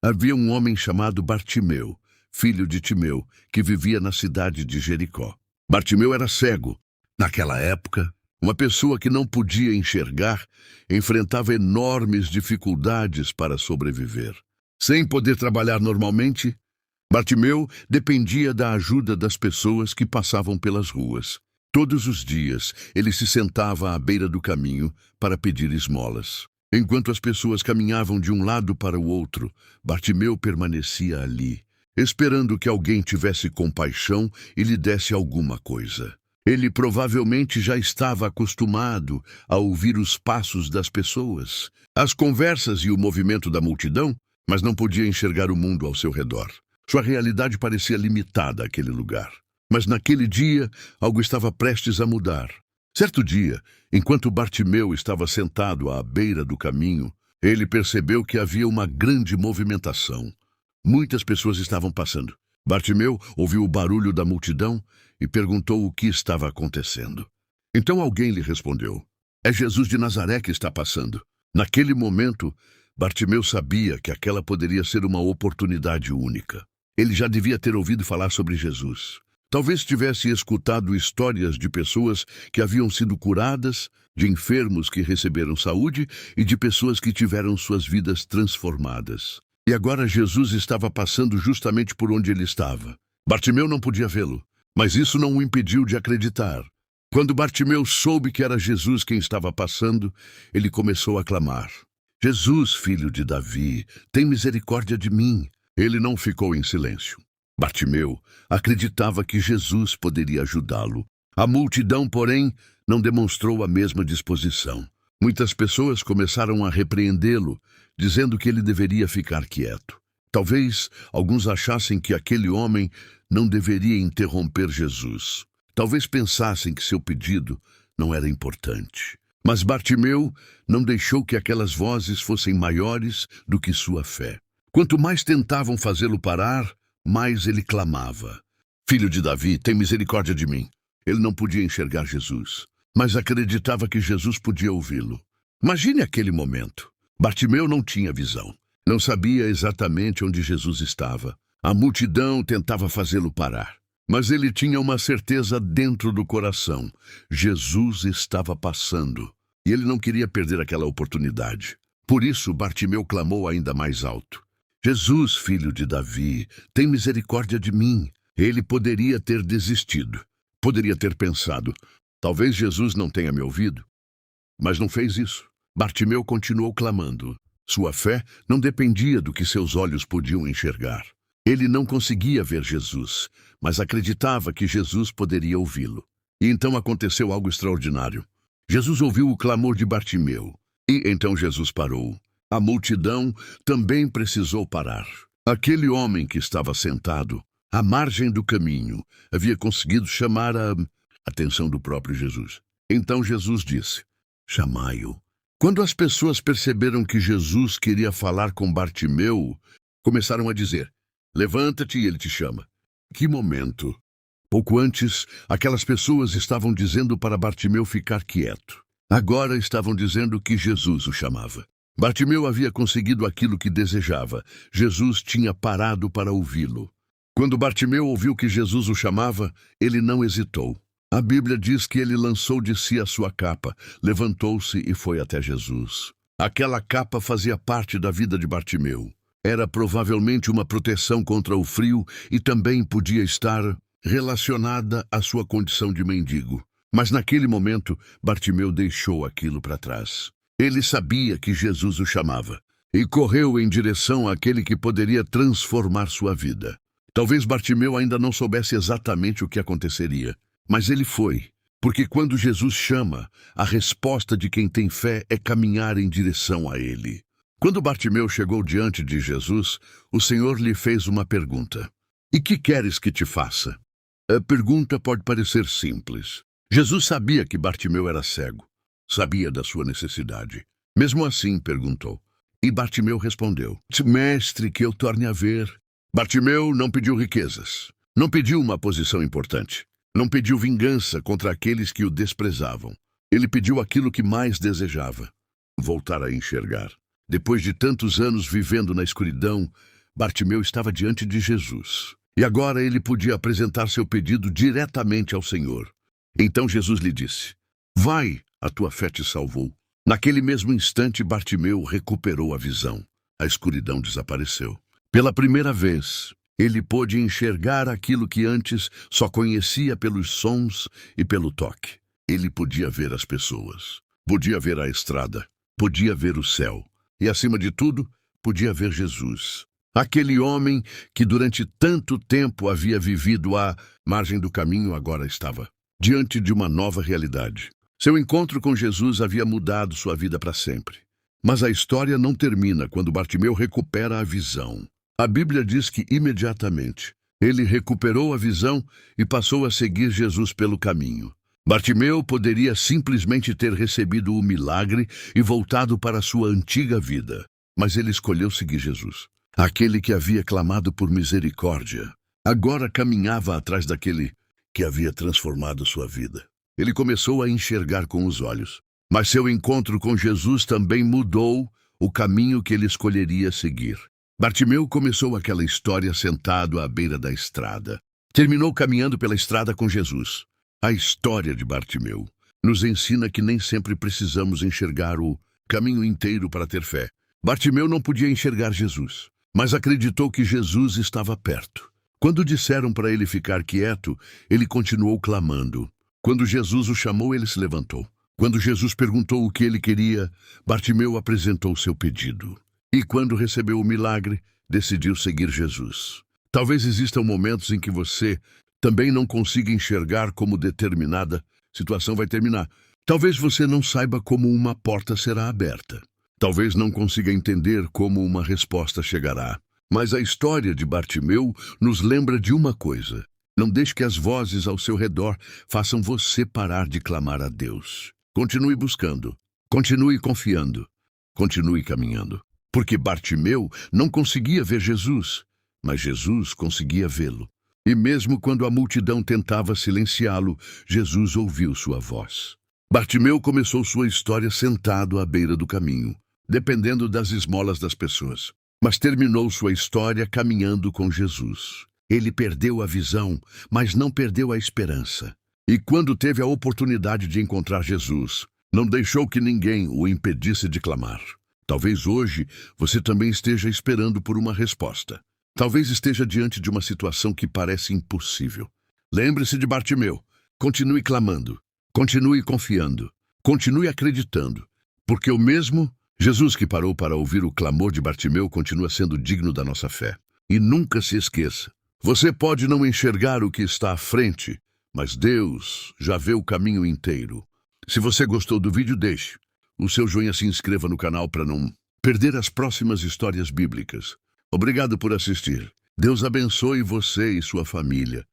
Havia um homem chamado Bartimeu, filho de Timeu, que vivia na cidade de Jericó. Bartimeu era cego. Naquela época, uma pessoa que não podia enxergar enfrentava enormes dificuldades para sobreviver. Sem poder trabalhar normalmente, Bartimeu dependia da ajuda das pessoas que passavam pelas ruas. Todos os dias, ele se sentava à beira do caminho para pedir esmolas. Enquanto as pessoas caminhavam de um lado para o outro, Bartimeu permanecia ali, esperando que alguém tivesse compaixão e lhe desse alguma coisa. Ele provavelmente já estava acostumado a ouvir os passos das pessoas, as conversas e o movimento da multidão, mas não podia enxergar o mundo ao seu redor. Sua realidade parecia limitada àquele lugar. Mas naquele dia, algo estava prestes a mudar. Certo dia, enquanto Bartimeu estava sentado à beira do caminho, ele percebeu que havia uma grande movimentação. Muitas pessoas estavam passando. Bartimeu ouviu o barulho da multidão e perguntou o que estava acontecendo. Então alguém lhe respondeu: "É Jesus de Nazaré que está passando." Naquele momento, Bartimeu sabia que aquela poderia ser uma oportunidade única. Ele já devia ter ouvido falar sobre Jesus. Talvez tivesse escutado histórias de pessoas que haviam sido curadas, de enfermos que receberam saúde e de pessoas que tiveram suas vidas transformadas. E agora Jesus estava passando justamente por onde ele estava. Bartimeu não podia vê-lo, mas isso não o impediu de acreditar. Quando Bartimeu soube que era Jesus quem estava passando, ele começou a clamar: "Jesus, filho de Davi, tem misericórdia de mim." Ele não ficou em silêncio. Bartimeu acreditava que Jesus poderia ajudá-lo. A multidão, porém, não demonstrou a mesma disposição. Muitas pessoas começaram a repreendê-lo, dizendo que ele deveria ficar quieto. Talvez alguns achassem que aquele homem não deveria interromper Jesus. Talvez pensassem que seu pedido não era importante. Mas Bartimeu não deixou que aquelas vozes fossem maiores do que sua fé. Quanto mais tentavam fazê-lo parar, mais ele clamava: "Filho de Davi, tem misericórdia de mim." Ele não podia enxergar Jesus, mas acreditava que Jesus podia ouvi-lo. Imagine aquele momento. Bartimeu não tinha visão. Não sabia exatamente onde Jesus estava. A multidão tentava fazê-lo parar. Mas ele tinha uma certeza dentro do coração: Jesus estava passando. E ele não queria perder aquela oportunidade. Por isso, Bartimeu clamou ainda mais alto: "Jesus, filho de Davi, tem misericórdia de mim." Ele poderia ter desistido. Poderia ter pensado: "Talvez Jesus não tenha me ouvido." Mas não fez isso. Bartimeu continuou clamando. Sua fé não dependia do que seus olhos podiam enxergar. Ele não conseguia ver Jesus, mas acreditava que Jesus poderia ouvi-lo. E então aconteceu algo extraordinário. Jesus ouviu o clamor de Bartimeu. E então Jesus parou. A multidão também precisou parar. Aquele homem que estava sentado à margem do caminho havia conseguido chamar a atenção do próprio Jesus. Então Jesus disse: "Chamai-o." Quando as pessoas perceberam que Jesus queria falar com Bartimeu, começaram a dizer: "Levanta-te e ele te chama." Que momento! Pouco antes, aquelas pessoas estavam dizendo para Bartimeu ficar quieto. Agora estavam dizendo que Jesus o chamava. Bartimeu havia conseguido aquilo que desejava. Jesus tinha parado para ouvi-lo. Quando Bartimeu ouviu que Jesus o chamava, ele não hesitou. A Bíblia diz que ele lançou de si a sua capa, levantou-se e foi até Jesus. Aquela capa fazia parte da vida de Bartimeu. Era provavelmente uma proteção contra o frio e também podia estar relacionada à sua condição de mendigo. Mas naquele momento, Bartimeu deixou aquilo para trás. Ele sabia que Jesus o chamava e correu em direção àquele que poderia transformar sua vida. Talvez Bartimeu ainda não soubesse exatamente o que aconteceria, mas ele foi, porque quando Jesus chama, a resposta de quem tem fé é caminhar em direção a ele. Quando Bartimeu chegou diante de Jesus, o Senhor lhe fez uma pergunta: "E que queres que te faça?" A pergunta pode parecer simples. Jesus sabia que Bartimeu era cego. Sabia da sua necessidade. Mesmo assim, perguntou. E Bartimeu respondeu: "Mestre, que eu torne a ver." Bartimeu não pediu riquezas. Não pediu uma posição importante. Não pediu vingança contra aqueles que o desprezavam. Ele pediu aquilo que mais desejava: voltar a enxergar. Depois de tantos anos vivendo na escuridão, Bartimeu estava diante de Jesus. E agora ele podia apresentar seu pedido diretamente ao Senhor. Então Jesus lhe disse: Vai, a tua fé te salvou. Naquele mesmo instante, Bartimeu recuperou a visão. A escuridão desapareceu. Pela primeira vez, ele pôde enxergar aquilo que antes só conhecia pelos sons e pelo toque. Ele podia ver as pessoas, podia ver a estrada, podia ver o céu e, acima de tudo, podia ver Jesus. Aquele homem que durante tanto tempo havia vivido à margem do caminho agora estava diante de uma nova realidade. Seu encontro com Jesus havia mudado sua vida para sempre. Mas a história não termina quando Bartimeu recupera a visão. A Bíblia diz que imediatamente ele recuperou a visão e passou a seguir Jesus pelo caminho. Bartimeu poderia simplesmente ter recebido o milagre e voltado para sua antiga vida, mas ele escolheu seguir Jesus. Aquele que havia clamado por misericórdia, agora caminhava atrás daquele que havia transformado sua vida. Ele começou a enxergar com os olhos, mas seu encontro com Jesus também mudou o caminho que ele escolheria seguir. Bartimeu começou aquela história sentado à beira da estrada. Terminou caminhando pela estrada com Jesus. A história de Bartimeu nos ensina que nem sempre precisamos enxergar o caminho inteiro para ter fé. Bartimeu não podia enxergar Jesus, mas acreditou que Jesus estava perto. Quando disseram para ele ficar quieto, ele continuou clamando. Quando Jesus o chamou, ele se levantou. Quando Jesus perguntou o que ele queria, Bartimeu apresentou seu pedido. E quando recebeu o milagre, decidiu seguir Jesus. Talvez existam momentos em que você também não consiga enxergar como determinada situação vai terminar. Talvez você não saiba como uma porta será aberta. Talvez não consiga entender como uma resposta chegará. Mas a história de Bartimeu nos lembra de uma coisa: não deixe que as vozes ao seu redor façam você parar de clamar a Deus. Continue buscando, continue confiando, continue caminhando. Porque Bartimeu não conseguia ver Jesus, mas Jesus conseguia vê-lo. E mesmo quando a multidão tentava silenciá-lo, Jesus ouviu sua voz. Bartimeu começou sua história sentado à beira do caminho, dependendo das esmolas das pessoas. Mas terminou sua história caminhando com Jesus. Ele perdeu a visão, mas não perdeu a esperança. E quando teve a oportunidade de encontrar Jesus, não deixou que ninguém o impedisse de clamar. Talvez hoje você também esteja esperando por uma resposta. Talvez esteja diante de uma situação que parece impossível. Lembre-se de Bartimeu. Continue clamando. Continue confiando. Continue acreditando. Porque o mesmo Jesus que parou para ouvir o clamor de Bartimeu continua sendo digno da nossa fé. E nunca se esqueça. Você pode não enxergar o que está à frente, mas Deus já vê o caminho inteiro. Se você gostou do vídeo, deixe o seu joinha, se inscreva no canal para não perder as próximas histórias bíblicas. Obrigado por assistir. Deus abençoe você e sua família.